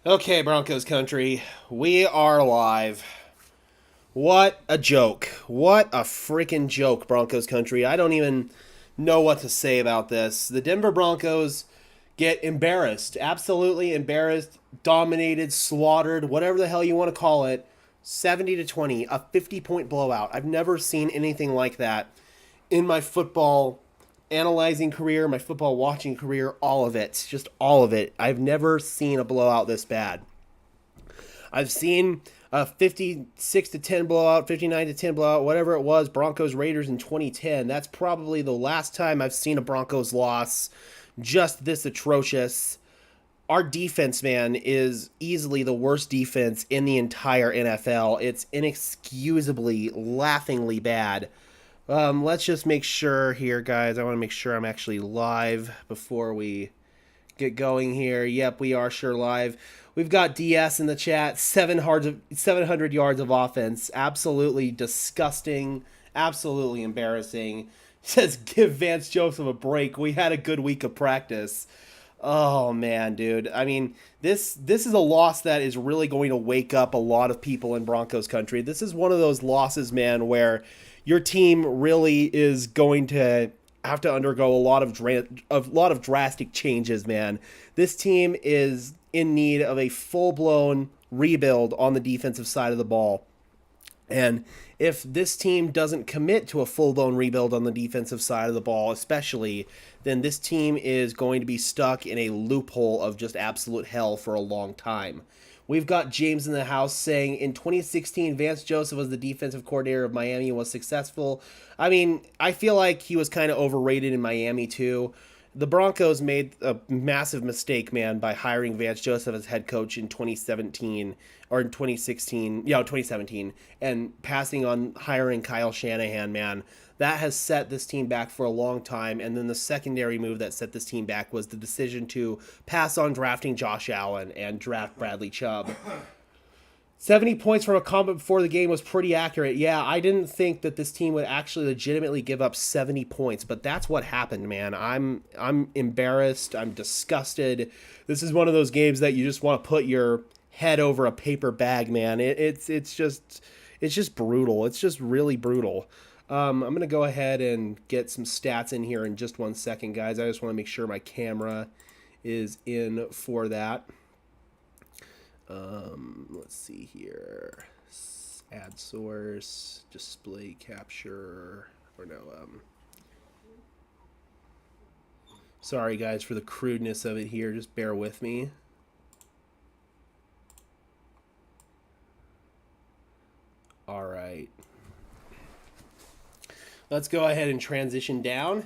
Okay, Broncos country, we are live. What a joke. What a freaking joke, Broncos country. I don't even know what to say about this. The Denver Broncos get embarrassed, absolutely embarrassed, dominated, slaughtered, whatever the hell you want to call it. 70 to 20, a 50-point blowout. I've never seen anything like that in my football analyzing career, my football watching career, all of it. Just all of it. I've never seen a blowout this bad. I've seen a 56 to 10 blowout, 59 to 10 blowout, whatever it was, Broncos Raiders in 2010. That's probably the last time I've seen a Broncos loss just this atrocious. Our defense, man, is easily the worst defense in the entire NFL. It's inexcusably, laughingly bad. Let's just make sure here, guys. I want to make sure I'm actually live before we get going here. Yep, we are sure live. We've got DS in the chat. 700 yards of offense. Absolutely disgusting. Absolutely embarrassing. Says, give Vance Joseph a break. We had a good week of practice. Oh, man, dude. I mean, this is a loss that is really going to wake up a lot of people in Broncos country. This is one of those losses, man, where your team really is going to have to undergo a lot of drastic changes, man. This team is in need of a full-blown rebuild on the defensive side of the ball. And if this team doesn't commit to a full-blown rebuild on the defensive side of the ball, especially, then this team is going to be stuck in a loophole of just absolute hell for a long time. We've got James in the house saying, in 2016, Vance Joseph was the defensive coordinator of Miami and was successful. I mean, I feel like he was kind of overrated in Miami, too. The Broncos made a massive mistake, man, by hiring Vance Joseph as head coach in 2017 or in 2016, 2017, and passing on hiring Kyle Shanahan, man. That has set this team back for a long time. And then the secondary move that set this team back was the decision to pass on drafting Josh Allen and draft Bradley Chubb. 70 points from a comment before the game was pretty accurate. Yeah, I didn't think that this team would actually legitimately give up 70 points, but that's what happened, man. I'm embarrassed. I'm disgusted. This is one of those games that you just want to put your head over a paper bag, man. It's just brutal. It's just really brutal. I'm going to go ahead and get some stats in here in just 1 second, guys. I just want to make sure my camera is in for that. Let's see here. Add source, display capture, or no, sorry guys for the crudeness of it here, just bear with me. All right. Let's go ahead and transition down.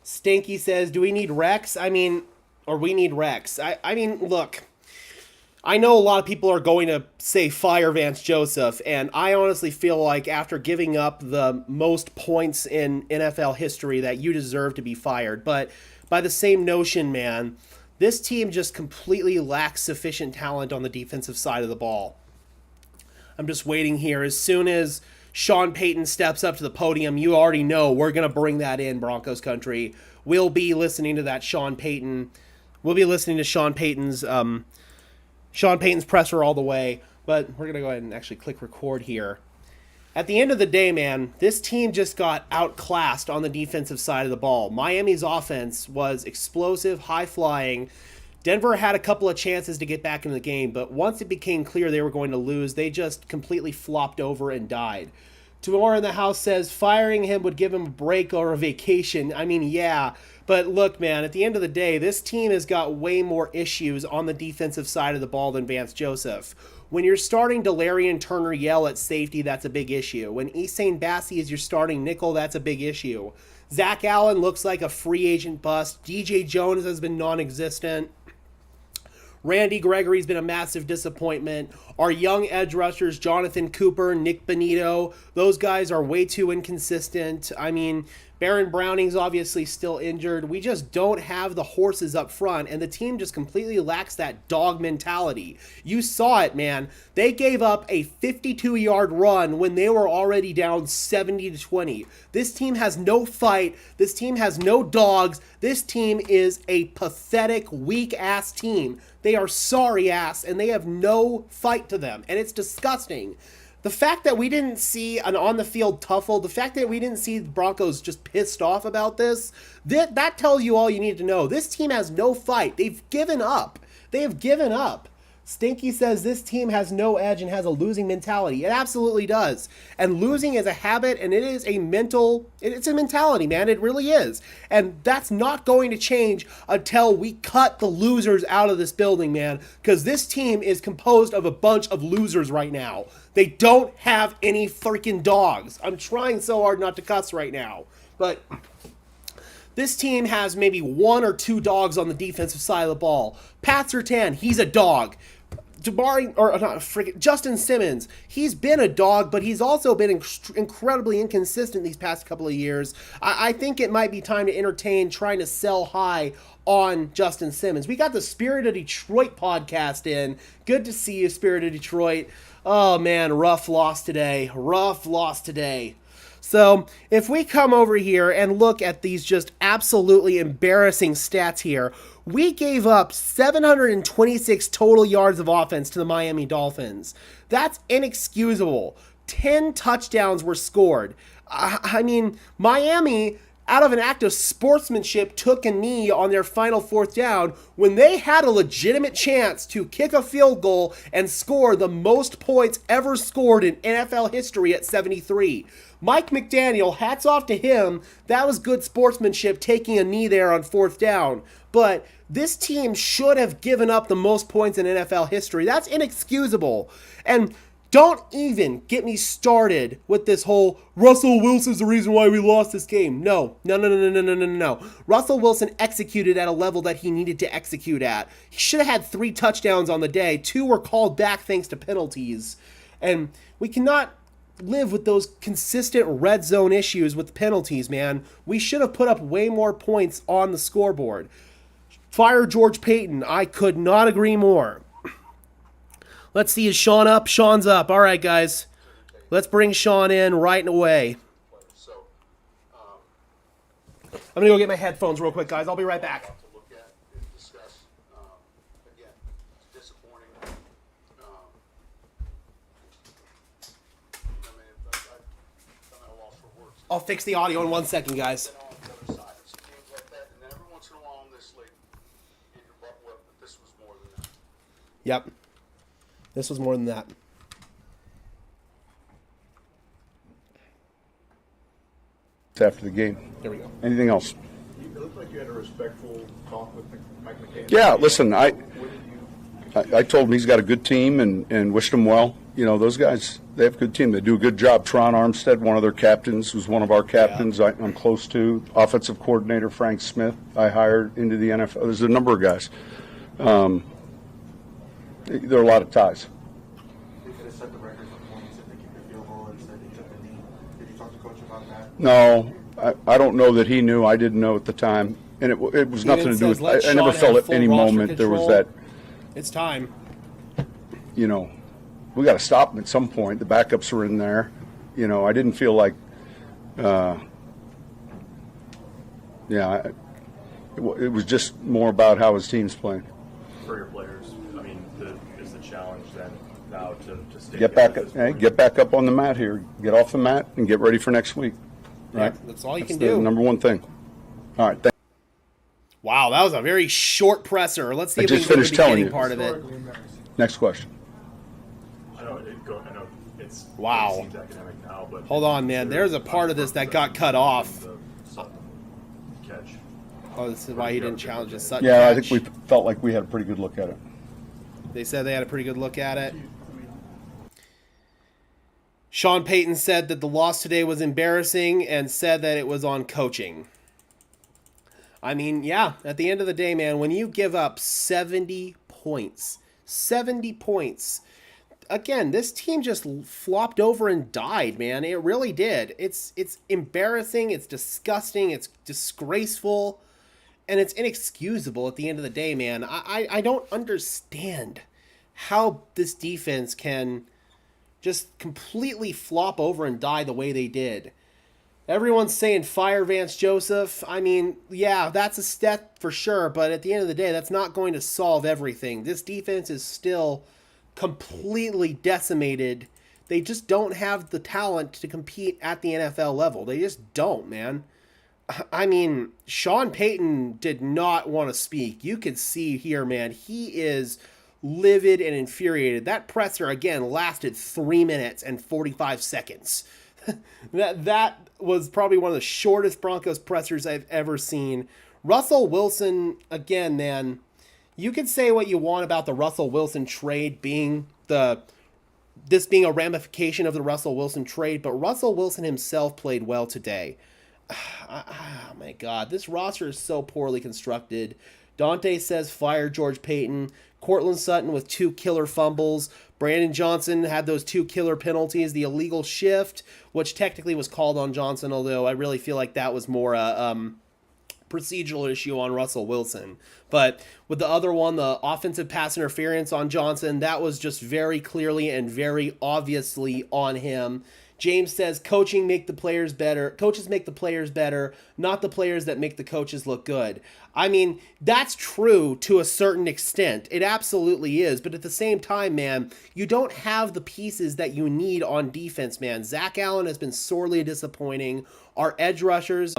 Stanky says, do we need Rex? I mean, or we need Rex. I mean, look, I know a lot of people are going to say fire Vance Joseph, and I honestly feel like after giving up the most points in NFL history that you deserve to be fired. But by the same notion, man, this team just completely lacks sufficient talent on the defensive side of the ball. I'm just waiting here. As soon as Sean Payton steps up to the podium, you already know we're going to bring that in, Broncos country. We'll be listening to that Sean Payton. We'll be listening to Sean Payton's presser all the way. But we're going to go ahead and actually click record here. At the end of the day, man, this team just got outclassed on the defensive side of the ball. Miami's offense was explosive, high-flying. Denver had a couple of chances to get back into the game, but once it became clear they were going to lose, they just completely flopped over and died. Tamora in the house says firing him would give him a break or a vacation. I mean, yeah, but look, man, at the end of the day, this team has got way more issues on the defensive side of the ball than Vance Joseph. When you're starting Delarian Turner-Yell at safety, that's a big issue. When Essane Bassi is your starting nickel, that's a big issue. Zach Allen looks like a free agent bust. DJ Jones has been non-existent. Randy Gregory's been a massive disappointment. Our young edge rushers, Jonathan Cooper, Nick Benito, those guys are way too inconsistent. I mean, Baron Browning's obviously still injured. We just don't have the horses up front, and the team just completely lacks that dog mentality. You saw it, man. They gave up a 52-yard run when they were already down 70-20. This team has no fight. This team has no dogs. This team is a pathetic, weak-ass team. They are sorry-ass, and they have no fight to them, and it's disgusting. The fact that we didn't see an on-the-field tuffle, the fact that we didn't see the Broncos just pissed off about this, that tells you all you need to know. This team has no fight. They've given up. They have given up. Stinky says this team has no edge and has a losing mentality. It absolutely does. And losing is a habit, and it is it's a mentality, man. It really is. And that's not going to change until we cut the losers out of this building, man. Because this team is composed of a bunch of losers right now. They don't have any freaking dogs. I'm trying so hard not to cuss right now. But this team has maybe 1 or 2 dogs on the defensive side of the ball. Pat Surtain, he's a dog. Justin Simmons, he's been a dog, but he's also been incredibly inconsistent these past couple of years. I think it might be time to entertain trying to sell high on Justin Simmons. We got the Spirit of Detroit podcast in. Good to see you, Spirit of Detroit. Oh, man, rough loss today. Rough loss today. So if we come over here and look at these just absolutely embarrassing stats here, we gave up 726 total yards of offense to the Miami Dolphins. That's inexcusable. 10 touchdowns were scored. I mean, Miami, out of an act of sportsmanship, took a knee on their final 4th down when they had a legitimate chance to kick a field goal and score the most points ever scored in NFL history at 73. Mike McDaniel, hats off to him. That was good sportsmanship, taking a knee there on 4th down. But this team should have given up the most points in NFL history. That's inexcusable. And don't even get me started with this whole Russell Wilson's the reason why we lost this game. No. Russell Wilson executed at a level that he needed to execute at. He should have had 3 touchdowns on the day. 2 were called back thanks to penalties. And we cannot live with those consistent red zone issues with penalties, man. We should have put up way more points on the scoreboard. Fire George Payton. I could not agree more. Let's see, is Sean up? Sean's up. All right, guys. Let's bring Sean in right away. I'm going to go get my headphones real quick, guys. I'll be right back. I'll fix the audio in 1 second, guys. Yep. This was more than that. After the game. There we go. Anything else? It looked like you had a respectful talk with Mike McCain. Yeah, listen, I told him he's got a good team and wished him well. You know, those guys, they have a good team. They do a good job. Tron Armstead, one of their captains, was one of our captains. Yeah. I'm close to. Offensive coordinator Frank Smith, I hired into the NFL. There's a number of guys. There are a lot of ties. They could have set the record for points if they kicked the field goal instead they took the knee. Did you talk to Coach about that? No, I don't know that he knew. I didn't know at the time. And it was nothing to do with – I never felt at any moment there was that – It's time. You know, we got to stop him at some point. The backups were in there. You know, I didn't feel like it was just more about how his team's playing. For your players, I mean, is the challenge then now to stay get back up on the mat here. Get off the mat and get ready for next week. Right? Yeah, that's all you can do. do. Number one thing. All right. Wow, that was a very short presser. Let's see I if we just can get finished the telling beginning you. part of it. Next question. I know it's Wow. It seems academic now, but Hold on, man. There's a part of this that got cut off. Catch. Oh, this is why he didn't challenge his Sutton Yeah, I catch. think we felt like we had a pretty good look at it. They said they had a pretty good look at it. Sean Payton said that the loss today was embarrassing and said that it was on coaching. I mean, yeah, at the end of the day, man, when you give up 70 points, again, this team just flopped over and died, man. It really did. It's embarrassing. It's disgusting. It's disgraceful. And it's inexcusable at the end of the day, man. I don't understand how this defense can just completely flop over and die the way they did. Everyone's saying fire Vance Joseph. I mean, yeah, that's a step for sure, but at the end of the day, that's not going to solve everything. This defense is still completely decimated. They just don't have the talent to compete at the NFL level. They just don't, man. I mean, Sean Payton did not want to speak. You could see here, man, he is livid and infuriated. That presser, again, lasted 3 minutes and 45 seconds. That was probably one of the shortest Broncos pressers I've ever seen. Russell Wilson, again, man, you can say what you want about the Russell Wilson trade being this being a ramification of the Russell Wilson trade, but Russell Wilson himself played well today. Oh my God, this roster is so poorly constructed. Dante says fire George Payton. Cortland Sutton with 2 killer fumbles. Brandon Johnson had those 2 killer penalties. The illegal shift, which technically was called on Johnson, although I really feel like that was more a procedural issue on Russell Wilson. But with the other one, the offensive pass interference on Johnson, that was just very clearly and very obviously on him. James says coaches make the players better, not the players that make the coaches look good. I mean, that's true to a certain extent. It absolutely is. But at the same time, man, you don't have the pieces that you need on defense, man. Zach Allen has been sorely disappointing. Our edge rushers,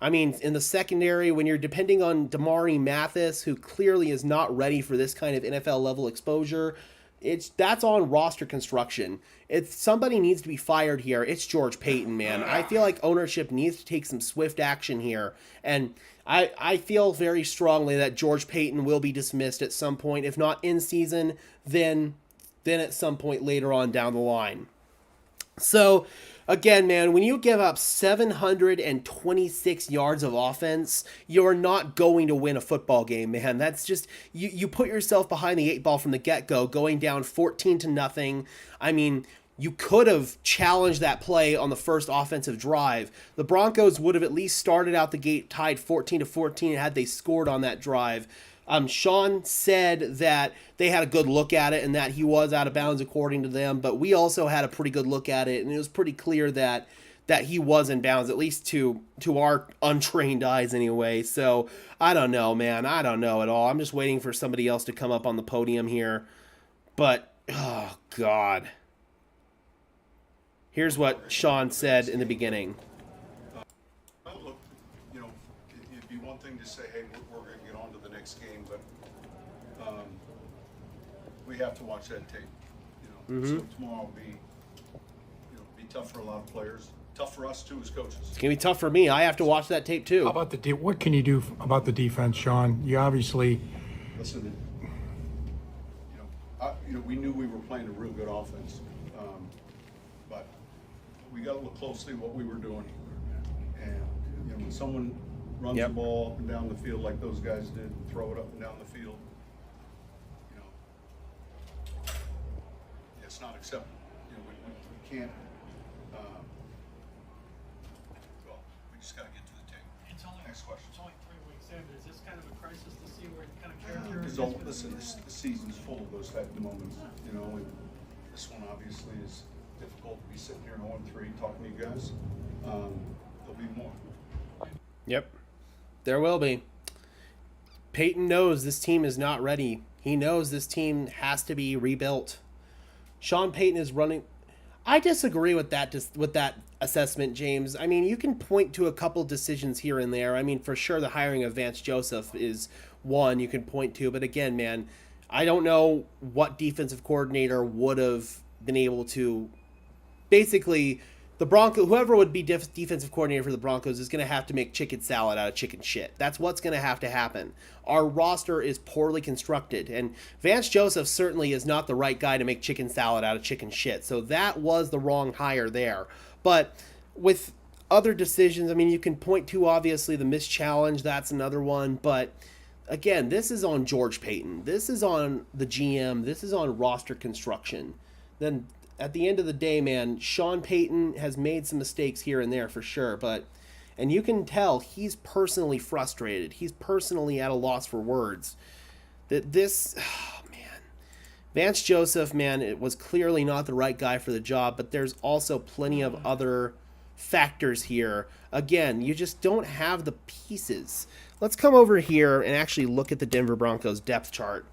I mean, in the secondary, when you're depending on Damari Mathis, who clearly is not ready for this kind of NFL level exposure, that's on roster construction. If somebody needs to be fired here, it's George Payton, man. I feel like ownership needs to take some swift action here. And I feel very strongly that George Payton will be dismissed at some point, if not in season, then at some point later on down the line. So, again, man, when you give up 726 yards of offense, you're not going to win a football game, man. That's just, you put yourself behind the 8 ball from the get-go, going down 14-0. I mean, you could have challenged that play on the first offensive drive. The Broncos would have at least started out the gate tied 14-14 had they scored on that drive. Sean said that they had a good look at it and that he was out of bounds according to them, but we also had a pretty good look at it, and it was pretty clear that he was in bounds, at least to our untrained eyes anyway. So I don't know, man. I don't know at all. I'm just waiting for somebody else to come up on the podium here. But, oh, God. Here's what Sean said in the beginning. Well, look, you know, it'd be one thing to say, hey, we're going to get on to the next game, but we have to watch that tape. You know, so tomorrow will be tough for a lot of players. Tough for us too as coaches. It's gonna be tough for me. I have to watch that tape too. How about what can you do about the defense, Sean? You obviously Listen, we knew we were playing a real good offense, but we got to look closely at what we were doing. And when someone runs the ball up and down the field like those guys did, throw it up and down the field, it's not acceptable. We can't. Well, we just got to get to the tape. Next question. It's only 3 weeks in. Is this kind of a crisis to see where kind of character is? Listen, the season's full of those type of moments, and this one obviously is difficult to be sitting here 0-3 talking to you guys. There'll be more. Yep, there will be. Peyton knows this team is not ready. He knows this team has to be rebuilt. Sean Payton is running. I disagree with that assessment, James. I mean, you can point to a couple decisions here and there. I mean, for sure, the hiring of Vance Joseph is one you can point to. But again, man, I don't know what defensive coordinator would have been able to. Basically, the Broncos, whoever would be defensive coordinator for the Broncos, is going to have to make chicken salad out of chicken shit. That's what's going to have to happen. Our roster is poorly constructed, and Vance Joseph certainly is not the right guy to make chicken salad out of chicken shit. So that was the wrong hire there. But with other decisions, I mean, you can point to, obviously, the missed challenge. That's another one. But again, this is on George Payton. This is on the GM. This is on roster construction. then at the end of the day, man, Sean Payton has made some mistakes here and there for sure, and you can tell he's personally frustrated. He's personally at a loss for words. That this, oh man, Vance Joseph, man, it was clearly not the right guy for the job, but there's also plenty of other factors here. Again, you just don't have the pieces. Let's come over here and actually look at the Denver Broncos depth chart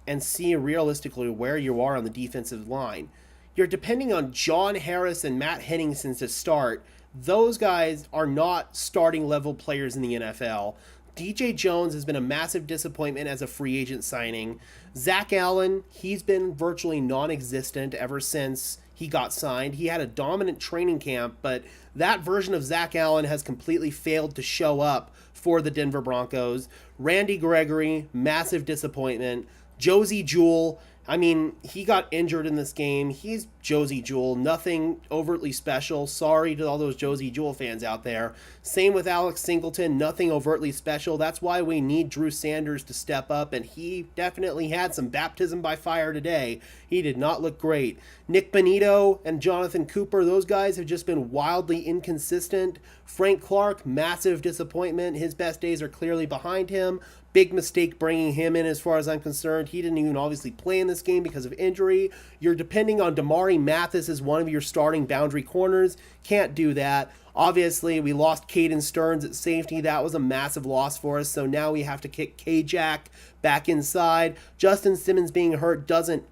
and see realistically where you are on the defensive line. You're depending on John Harris and Matt Henningsen to start. Those guys are not starting level players in the NFL. DJ Jones has been a massive disappointment as a free agent signing. Zach Allen, he's been virtually non-existent ever since he got signed. He had a dominant training camp, but that version of Zach Allen has completely failed to show up for the Denver Broncos. Randy Gregory, massive disappointment. Josie Jewell, I mean, he got injured in this game. He's Josie Jewell, nothing overtly special. Sorry to all those Josie Jewell fans out there. Same with Alex Singleton, nothing overtly special. That's why we need Drew Sanders to step up, and he definitely had some baptism by fire today. He did not look great. Nick Bonito and Jonathan Cooper, those guys have just been wildly inconsistent. Frank Clark, massive disappointment. His best days are clearly behind him. Big mistake bringing him in as far as I'm concerned. He didn't even obviously play in this game because of injury. You're depending on Damari Mathis as one of your starting boundary corners. Can't do that. Obviously, we lost Caden Stearns at safety. That was a massive loss for us. So now we have to kick K-Jack back inside. Justin Simmons being hurt doesn't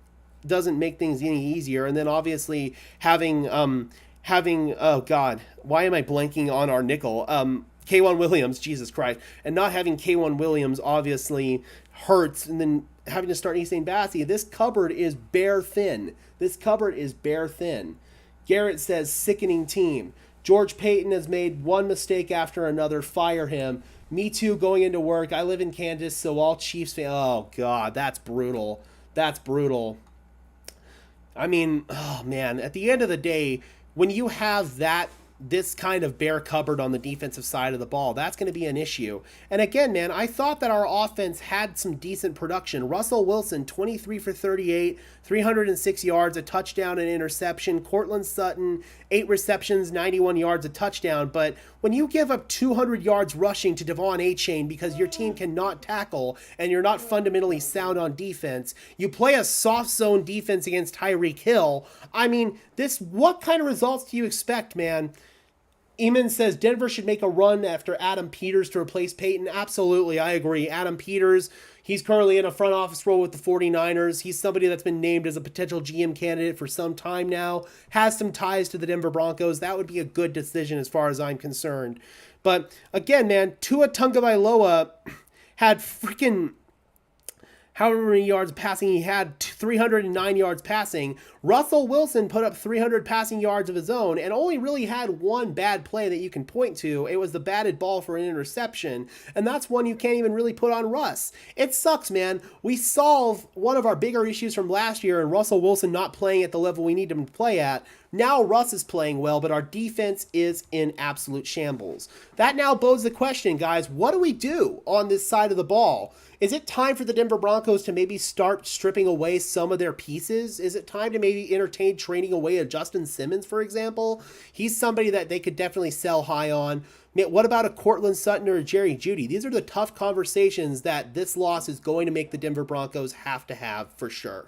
make things any easier. And then obviously having oh God, why am I blanking on our nickel? K1 Williams, Jesus Christ, and not having K1 Williams obviously hurts, and then having to start Easton Bassey. This cupboard is bare thin. Garrett says, sickening team. George Payton has made one mistake after another. Fire him. Me too, going into work. I live in Kansas, so all Chiefs fans. Oh, God, that's brutal. I mean, oh, man, at the end of the day, when you have this kind of bare cupboard on the defensive side of the ball, that's going to be an issue. And again, man, I thought that our offense had some decent production. Russell Wilson, 23 for 38, 306 yards, a touchdown and interception. Cortland Sutton, 8 receptions, 91 yards, a touchdown. But when you give up 200 yards rushing to Devon Achane because your team cannot tackle and you're not fundamentally sound on defense, you play a soft zone defense against Tyreek Hill. I mean, what kind of results do you expect, man? Eamon says Denver should make a run after Adam Peters to replace Peyton. Absolutely, I agree. Adam Peters, he's currently in a front office role with the 49ers. He's somebody that's been named as a potential GM candidate for some time now, has some ties to the Denver Broncos. That would be a good decision as far as I'm concerned. But again, man, Tua Tagovailoa had freaking however many yards passing he had, 309 yards passing. Russell Wilson put up 300 passing yards of his own and only really had one bad play that you can point to. It was the batted ball for an interception, and that's one you can't even really put on Russ. It sucks, man. We solve one of our bigger issues from last year and Russell Wilson not playing at the level we need him to play at. Now Russ is playing well, but our defense is in absolute shambles. That now bodes the question, guys, what do we do on this side of the ball? Is it time for the Denver Broncos to maybe start stripping away some of their pieces? Is it time to maybe entertain trading away a Justin Simmons, for example? He's somebody that they could definitely sell high on. What about a Cortland Sutton or a Jerry Jeudy? These are the tough conversations that this loss is going to make the Denver Broncos have to have for sure.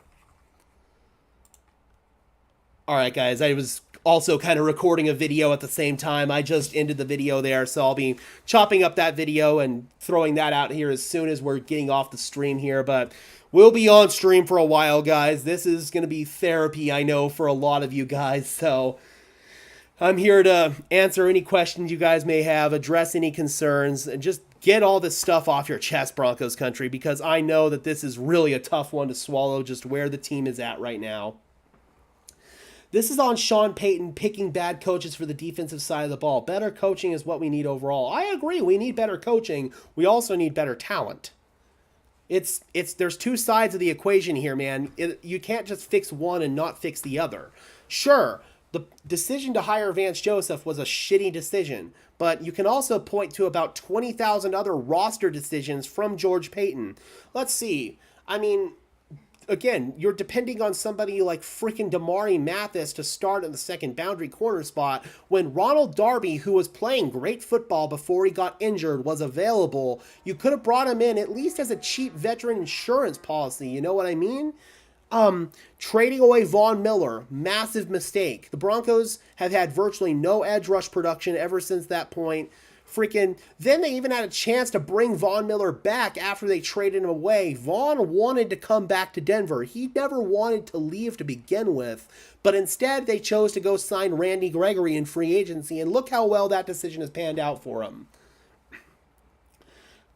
All right, guys, I was also kind of recording a video at the same time. I just ended the video there, so I'll be chopping up that video and throwing that out here as soon as we're getting off the stream here. But we'll be on stream for a while, guys. This is going to be therapy, I know, for a lot of you guys. So I'm here to answer any questions you guys may have, address any concerns, and just get all this stuff off your chest, Broncos country, because I know that this is really a tough one to swallow, just where the team is at right now. This is on Sean Payton picking bad coaches for the defensive side of the ball. Better coaching is what we need overall. I agree. We need better coaching. We also need better talent. There's two sides of the equation here, man. You can't just fix one and not fix the other. Sure, the decision to hire Vance Joseph was a shitty decision, but you can also point to about 20,000 other roster decisions from George Payton. Let's see. I mean, again, you're depending on somebody like freaking Damari Mathis to start in the second boundary corner spot when Ronald Darby, who was playing great football before he got injured, was available. You could have brought him in at least as a cheap veteran insurance policy. You know what I mean? Trading away Von Miller, massive mistake. The Broncos have had virtually no edge rush production ever since that point. Then they even had a chance to bring Von Miller back after they traded him away. Von wanted to come back to Denver. He never wanted to leave to begin with, but instead they chose to go sign Randy Gregory in free agency, and look how well that decision has panned out for him.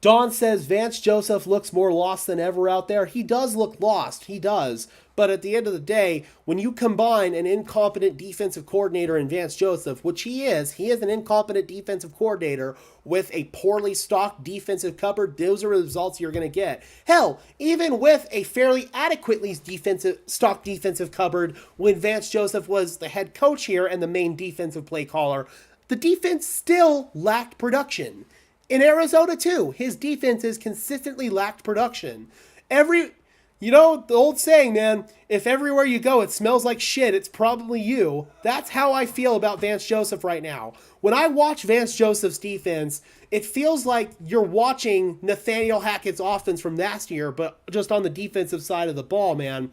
Don says Vance Joseph looks more lost than ever out there. He does look lost. He does. But at the end of the day, when you combine an incompetent defensive coordinator in Vance Joseph, which he is an incompetent defensive coordinator with a poorly stocked defensive cupboard, those are the results you're going to get. Hell, even with a fairly adequately stocked defensive cupboard when Vance Joseph was the head coach here and the main defensive play caller, the defense still lacked production. In Arizona, too, his defenses consistently lacked production. The old saying, man, if everywhere you go it smells like shit, it's probably you. That's how I feel about Vance Joseph right now. When I watch Vance Joseph's defense, it feels like you're watching Nathaniel Hackett's offense from last year, but just on the defensive side of the ball, man.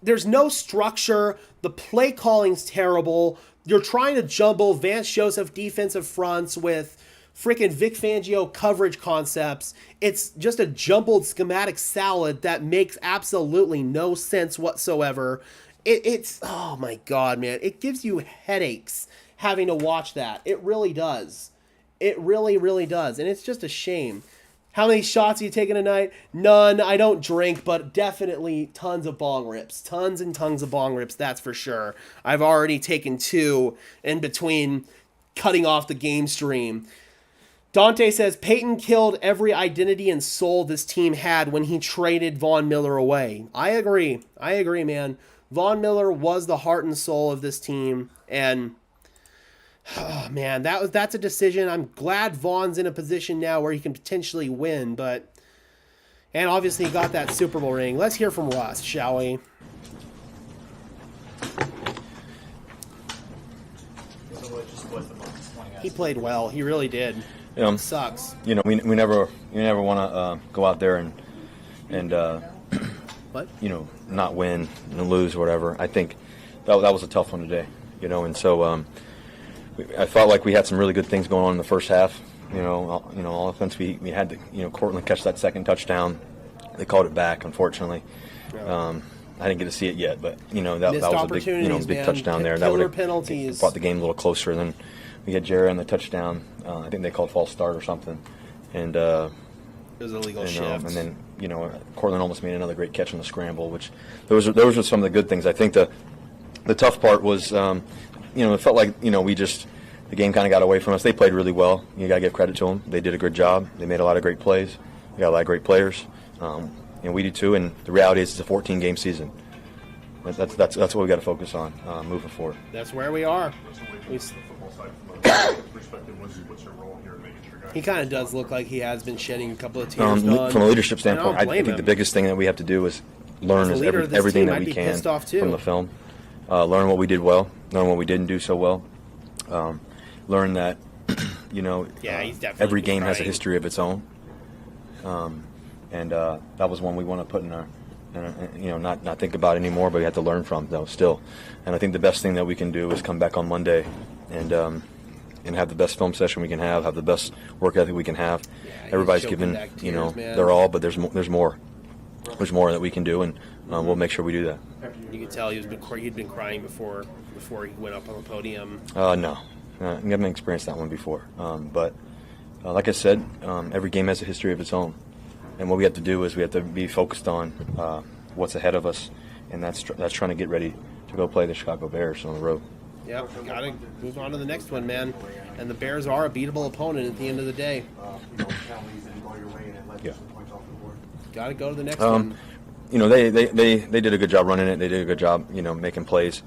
There's no structure. The play calling's terrible. You're trying to jumble Vance Joseph defensive fronts with freaking Vic Fangio coverage concepts. It's just a jumbled schematic salad that makes absolutely no sense whatsoever. It's oh my God, man. It gives you headaches having to watch that. It really does. It really, really does. And it's just a shame. How many shots are you taking tonight? None. I don't drink, but definitely tons of bong rips. Tons and tons of bong rips, that's for sure. I've already taken 2 in between cutting off the game stream. Dante says, Peyton killed every identity and soul this team had when he traded Von Miller away. I agree, man. Von Miller was the heart and soul of this team, and oh, man, that's a decision. I'm glad Vaughn's in a position now where he can potentially win, and obviously he got that Super Bowl ring. Let's hear from Russ, shall we? He played well. He really did. Sucks. We never want to go out there and what? Not win and lose or whatever. I think that was a tough one today. And so. I felt like we had some really good things going on in the first half. All offense. We had to, Cortland catch that second touchdown. They called it back, unfortunately. I didn't get to see it yet, but that was a big touchdown there. That would have brought the game a little closer. Then we had Jerry on the touchdown. I think they called false start or something, and it was a legal shift. And then Cortland almost made another great catch on the scramble. Which those were some of the good things. I think the tough part was. It felt like, the game kind of got away from us. They played really well. You got to give credit to them. They did a good job. They made a lot of great plays. We got a lot of great players. We do too. And the reality is it's a 14-game season. That's what we got to focus on moving forward. That's where we are. He kind of does look like he has been shedding a couple of tears. From a leadership standpoint, I think the biggest thing that we have to do is learn everything that we can from the film. Learn what we did well, learn what we didn't do so well. Learn that, every game has a history of its own. And that was one we want to put in our, not think about anymore, but we have to learn from, though, still. And I think the best thing that we can do is come back on Monday and have the best film session we can have the best work ethic we can have. Everybody's given, their all, but there's more. There's more that we can do, and we'll make sure we do that. You could tell he'd been crying before he went up on the podium. No. I haven't experienced that one before. But like I said, every game has a history of its own. And what we have to do is we have to be focused on what's ahead of us, and that's trying to get ready to go play the Chicago Bears on the road. Yeah, got to move on to the next one, man. And the Bears are a beatable opponent at the end of the day. Yeah. Got to go to the next one. They did a good job running it. They did a good job, making plays.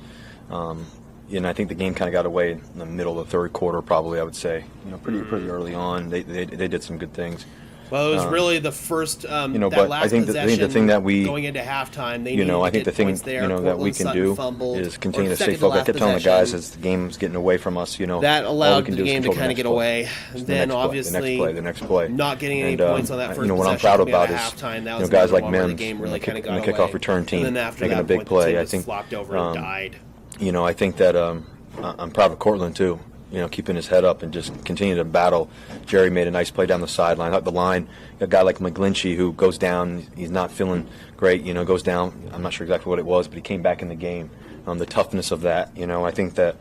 And I think the game kind of got away in the middle of the third quarter, probably, I would say. Pretty early on. They did some good things. Well, it was really the first, that but last I think the thing that we, going into halftime, they I think the thing, there. that we can do is continue to stay focused. I kept telling the guys as the game's getting away from us, that all allowed we can the do game is to control kind of get away. Then obviously, the next play, not getting any and, points on that first what I'm possession proud coming out about of is, halftime. That was guys like where the Mims game and really the kind of got kickoff away. return team And then after making that a big point, play. the team I just think flopped over and died. I think that I'm proud of Cortland too. Keeping his head up and just continue to battle. Jerry made a nice play down the sideline, up the line. A guy like McGlinchey who goes down, he's not feeling great, goes down. I'm not sure exactly what it was, but he came back in the game. The toughness of that, I think that,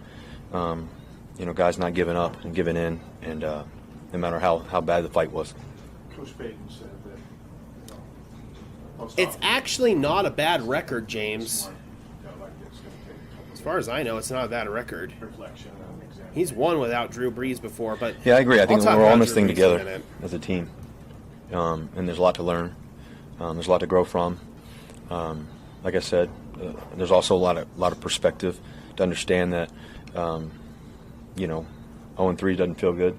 guys not giving up and giving in, and no matter how bad the fight was. Coach Payton said that. It's actually not a bad record, James. As far as I know, it's not a bad record. He's won without Drew Brees before, but yeah, I agree. I think I'll talk we're all in about this Drew thing Brees in a together minute. as a team, and there's a lot to learn. There's a lot to grow from. Like I said, there's also a lot of perspective to understand that 0-3 doesn't feel good.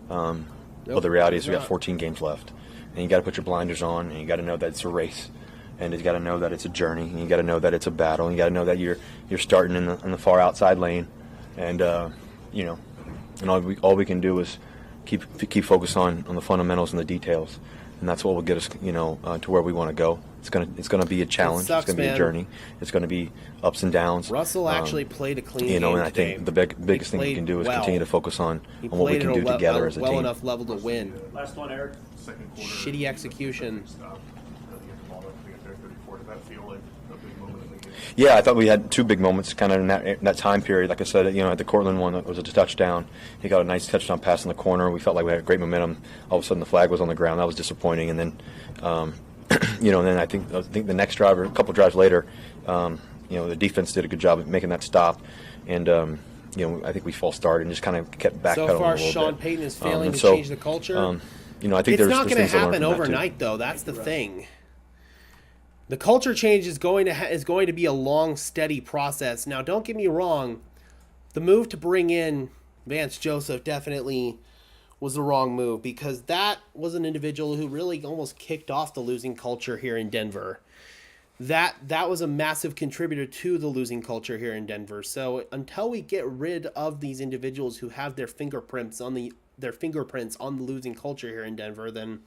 But the reality is we got 14 games left, and you got to put your blinders on, and you got to know that it's a race, and you got to know that it's a journey, and you got to know that it's a battle, and you got to know that you're starting in the far outside lane, and and all we can do is keep focused on the fundamentals and the details, and that's what will get us to where we want to go. It's gonna be a challenge. Sucks, it's gonna be a journey. It's gonna be ups and downs. Russell actually played a clean game and I today. think the biggest thing we can do is continue to focus on He what we played can at do together as a well team. enough level to win. Last one, Eric. Second quarter. Shitty execution. Stop. At the end of the ball, I think at their 34. Did that feel like a big moment in the game? Yeah, I thought we had two big moments kind of in that time period. Like I said, at the Cortland one, it was a touchdown. He got a nice touchdown pass in the corner. We felt like we had great momentum. All of a sudden, the flag was on the ground. That was disappointing. And then, and then I think the next drive or a couple drives later, the defense did a good job at making that stop. And, I think we false started and just kind of kept backpedaling So far, a little Sean bit. Payton is failing to so, change the culture. I think It's there's not going to things to learn happen from that, too. overnight, though. That's the thing. The culture change is going to be a long, steady process. Now, don't get me wrong. The move to bring in Vance Joseph definitely was the wrong move, because that was an individual who really almost kicked off the losing culture here in Denver. That was a massive contributor to the losing culture here in Denver. So until we get rid of these individuals who have their fingerprints on the losing culture here in Denver, then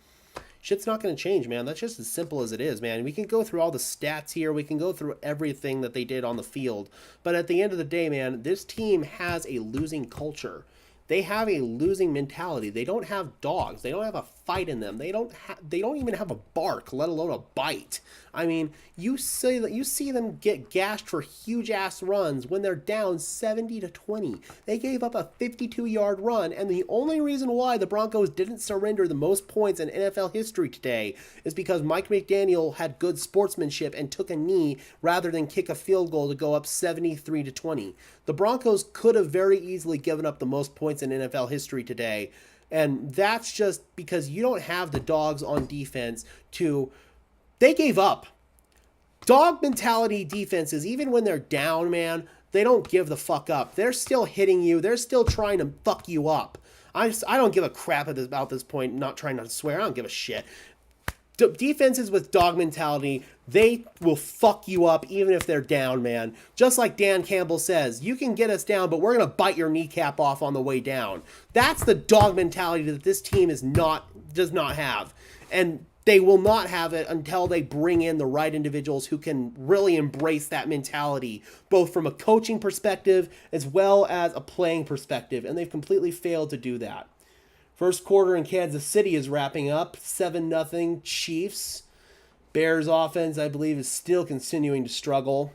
shit's not going to change, man. That's just as simple as it is, man. We can go through all the stats here. We can go through everything that they did on the field. But at the end of the day, man, this team has a losing culture. They have a losing mentality. They don't have dogs. They don't have a fight in them. They don't even have a bark, let alone a bite. I mean, you see them get gashed for huge ass runs when they're down 70-20. They gave up a 52-yard run, and the only reason why the Broncos didn't surrender the most points in NFL history today is because Mike McDaniel had good sportsmanship and took a knee rather than kick a field goal to go up 73-20. The Broncos could have very easily given up the most points in NFL history today, and that's just because you don't have the dogs on defense to... They gave up. Dog mentality defenses, even when they're down, man, they don't give the fuck up. They're still hitting you. They're still trying to fuck you up. I don't give a crap about this point. I'm not trying not to swear. I don't give a shit. Defenses with dog mentality, they will fuck you up even if they're down, man. Just like Dan Campbell says, you can get us down, but we're going to bite your kneecap off on the way down. That's the dog mentality that this team does not have. And they will not have it until they bring in the right individuals who can really embrace that mentality, both from a coaching perspective as well as a playing perspective. And they've completely failed to do that. First quarter in Kansas City is wrapping up. 7-0 Chiefs. Bears offense, I believe, is still continuing to struggle.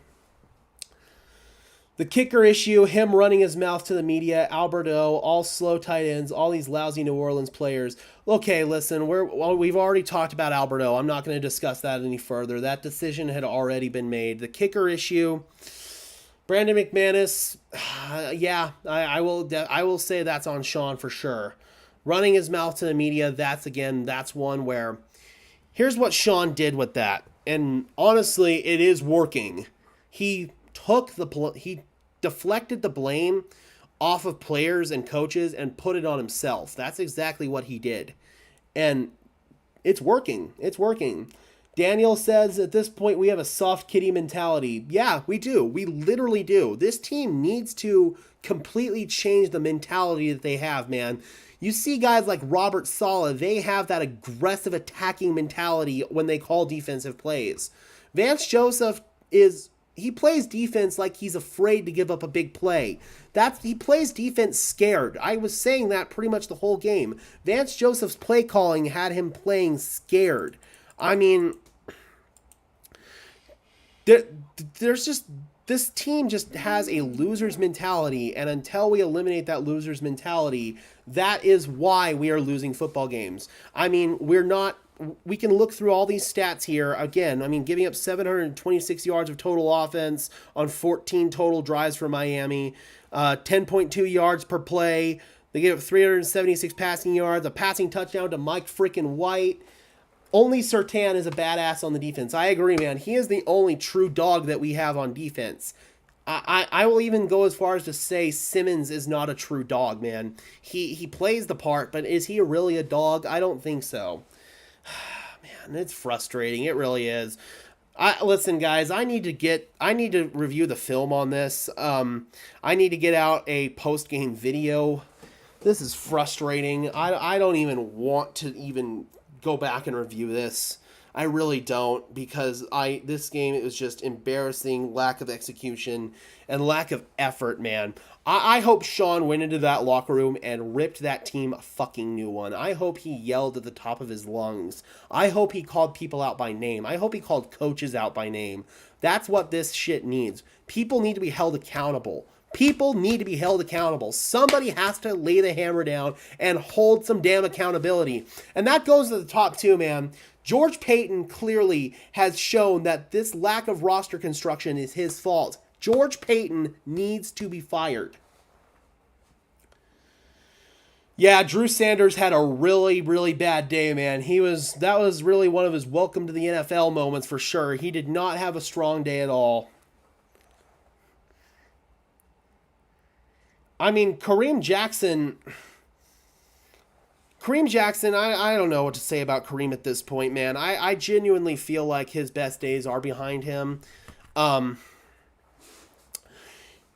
The kicker issue, him running his mouth to the media, Alberto, all slow tight ends, all these lousy New Orleans players. Okay, listen, we've already talked about Alberto. I'm not going to discuss that any further. That decision had already been made. The kicker issue, Brandon McManus, yeah, I will say that's on Sean for sure. Running his mouth to the media, that's one where, here's what Sean did with that. And honestly, it is working. He deflected the blame off of players and coaches and put it on himself. That's exactly what he did. And it's working. It's working. Daniel says at this point we have a soft kitty mentality. Yeah, we do. We literally do. This team needs to completely change the mentality that they have, man. You see guys like Robert Saleh, they have that aggressive attacking mentality when they call defensive plays. Vance Joseph he plays defense like he's afraid to give up a big play. He plays defense scared. I was saying that pretty much the whole game. Vance Joseph's play calling had him playing scared. I mean, there's just, this team just has a loser's mentality, and until we eliminate that loser's mentality, that is why we are losing football games. I mean, we can look through all these stats here. Again, I mean, giving up 726 yards of total offense on 14 total drives for Miami, 10.2 yards per play. They gave up 376 passing yards, a passing touchdown to Mike freaking White. Only Surtain is a badass on the defense. I agree, man. He is the only true dog that we have on defense. I will even go as far as to say Simmons is not a true dog, man. He plays the part, but is he really a dog? I don't think so. Man, it's frustrating. It really is. Listen, guys, I need to review the film on this. I need to get out a post-game video. This is frustrating. I don't even want to even go back and review this. I really don't, because this game, it was just embarrassing, lack of execution and lack of effort, man. I hope Sean went into that locker room and ripped that team a fucking new one. I hope he yelled at the top of his lungs. I hope he called people out by name. I hope he called coaches out by name. That's what this shit needs. People need to be held accountable. People need to be held accountable. Somebody has to lay the hammer down and hold some damn accountability. And that goes to the top too, man. George Paton clearly has shown that this lack of roster construction is his fault. George Paton needs to be fired. Yeah, Drew Sanders had a really, really bad day, man. That was really one of his welcome to the NFL moments for sure. He did not have a strong day at all. I mean, Kareem Jackson, I don't know what to say about Kareem at this point, man. I genuinely feel like his best days are behind him.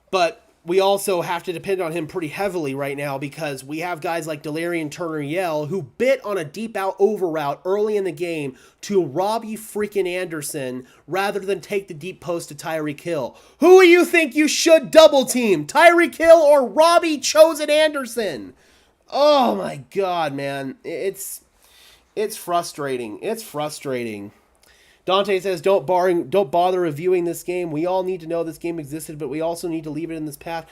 But we also have to depend on him pretty heavily right now, because we have guys like Delarian Turner-Yell who bit on a deep out over route early in the game to Robbie freaking Anderson rather than take the deep post to Tyreek Hill. Who do you think you should double team? Tyreek Hill or Robbie Chosen Anderson? Oh my God, man. It's frustrating. It's frustrating. Dante says, don't bother reviewing this game. We all need to know this game existed, but we also need to leave it in this path.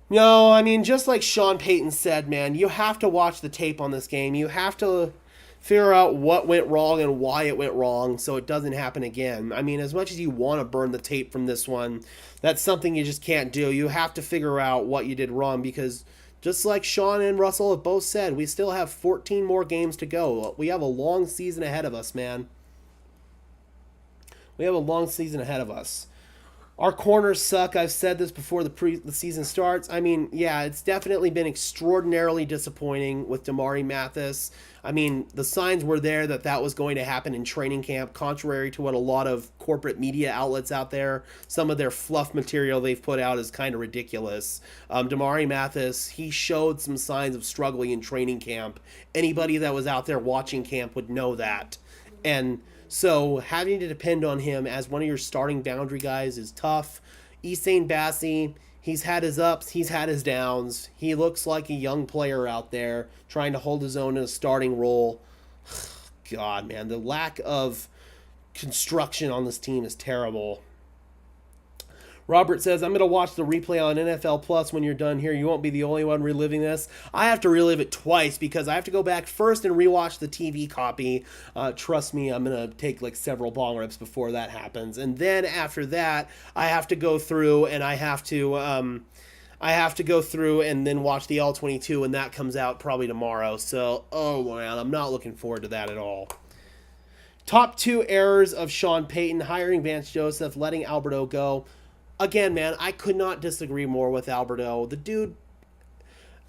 No, I mean, just like Sean Payton said, man, you have to watch the tape on this game. You have to figure out what went wrong and why it went wrong so it doesn't happen again. I mean, as much as you want to burn the tape from this one, that's something you just can't do. You have to figure out what you did wrong, because just like Sean and Russell have both said, we still have 14 more games to go. We have a long season ahead of us, man. We have a long season ahead of us. Our corners suck. I've said this before the season starts. I mean, yeah, it's definitely been extraordinarily disappointing with Damari Mathis. I mean, the signs were there that was going to happen in training camp, contrary to what a lot of corporate media outlets out there, some of their fluff material they've put out is kind of ridiculous. Damari Mathis, he showed some signs of struggling in training camp. Anybody that was out there watching camp would know that. And so having to depend on him as one of your starting boundary guys is tough. Essane Bassi, he's had his ups, he's had his downs. He looks like a young player out there trying to hold his own in a starting role. God, man, the lack of construction on this team is terrible. Robert says, I'm going to watch the replay on NFL Plus when you're done here. You won't be the only one reliving this. I have to relive it twice because I have to go back first and rewatch the TV copy. Trust me, I'm going to take like several bong rips before that happens. And then after that, I have to go through and I have to go through and then watch the All-22 when that comes out probably tomorrow. So, oh man, I'm not looking forward to that at all. Top 2 errors of Sean Payton: hiring Vance Joseph, letting Alberto go. Again, man, I could not disagree more with Alberto. The dude,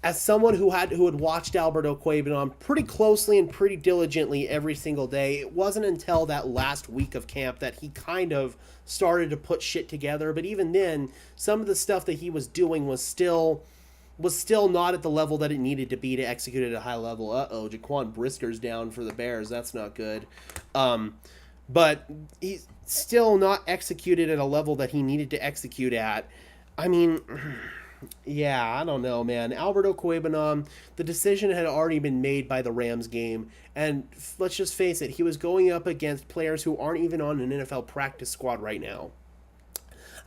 as someone who had watched Alberto Cuebanon pretty closely and pretty diligently every single day, it wasn't until that last week of camp that he kind of started to put shit together. But even then, some of the stuff that he was doing was still not at the level that it needed to be to execute at a high level. Jaquan Brisker's down for the Bears. That's not good. But he's still not executed at a level that he needed to execute at. I mean, yeah, I don't know, man. Alberto Cuebanon, the decision had already been made by the Rams game. And let's just face it, he was going up against players who aren't even on an NFL practice squad right now.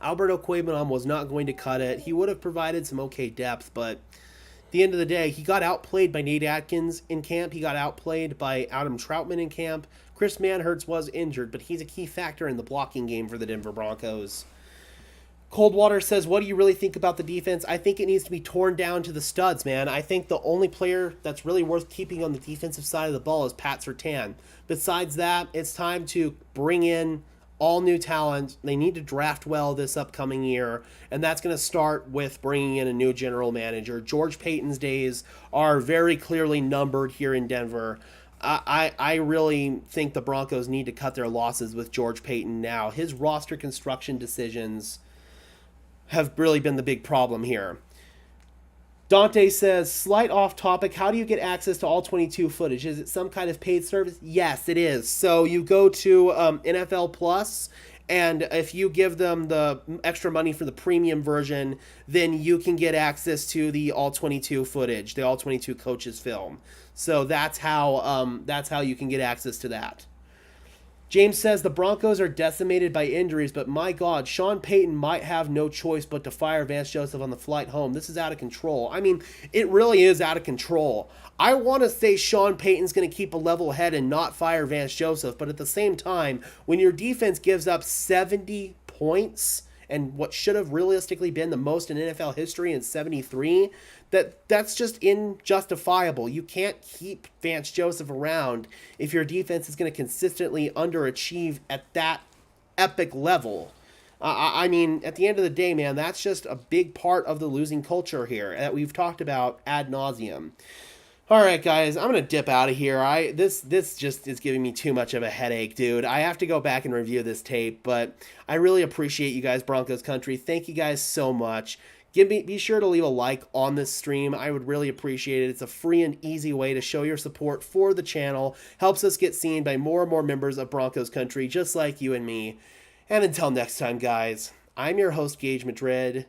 Alberto Cuebanon was not going to cut it. He would have provided some okay depth, but at the end of the day, he got outplayed by Nate Atkins in camp. He got outplayed by Adam Troutman in camp. Chris Manhertz was injured, but he's a key factor in the blocking game for the Denver Broncos. Coldwater says, what do you really think about the defense? I think it needs to be torn down to the studs, man. I think the only player that's really worth keeping on the defensive side of the ball is Pat Surtain. Besides that, it's time to bring in all new talent. They need to draft well this upcoming year, and that's going to start with bringing in a new general manager. George Paton's days are very clearly numbered here in Denver. I really think the Broncos need to cut their losses with George Paton now. His roster construction decisions have really been the big problem here. Dante says, slight off topic, how do you get access to all 22 footage? Is it some kind of paid service? Yes, it is. So you go to NFL Plus, and if you give them the extra money for the premium version, then you can get access to the all 22 footage, the all 22 coaches film. So that's how you can get access to that. James says the Broncos are decimated by injuries, but my God, Sean Payton might have no choice but to fire Vance Joseph on the flight home. This is out of control. I mean, it really is out of control. I want to say Sean Payton's going to keep a level head and not fire Vance Joseph, but at the same time, when your defense gives up 70 points and what should have realistically been the most in NFL history in 73, that's just injustifiable. You can't keep Vance Joseph around if your defense is going to consistently underachieve at that epic level. I mean, at the end of the day, man, that's just a big part of the losing culture here that we've talked about ad nauseum. All right, guys, I'm going to dip out of here. This just is giving me too much of a headache, dude. I have to go back and review this tape, but I really appreciate you guys, Broncos country. Thank you guys so much. Be sure to leave a like on this stream. I would really appreciate it. It's a free and easy way to show your support for the channel. Helps us get seen by more and more members of Broncos country, just like you and me. And until next time, guys, I'm your host, Gage Madrid.